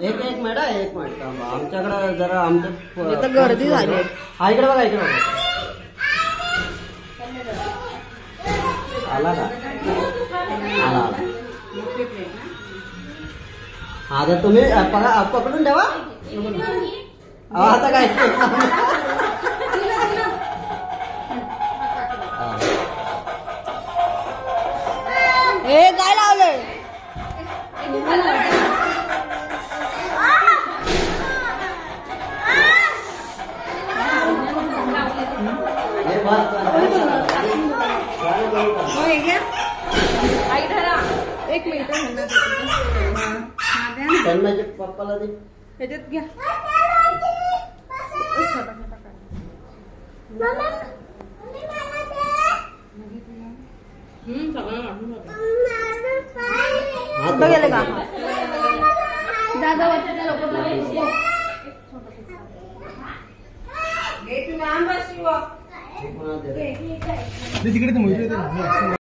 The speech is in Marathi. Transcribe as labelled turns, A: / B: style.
A: एक मिनिट थांबा. आमच्याकडे जरा आमचं
B: गर्दी झाली.
A: हा इकडे बघा इकडे बघा. आला का? आला. आता तुम्ही पकडून ठेवा. आता काय
B: हे काय लावलंय? एक मिनिट
A: त्यांना पप्पाला दे.
B: ह्याच्यात घ्या. बघायला का दादा
A: तिकडे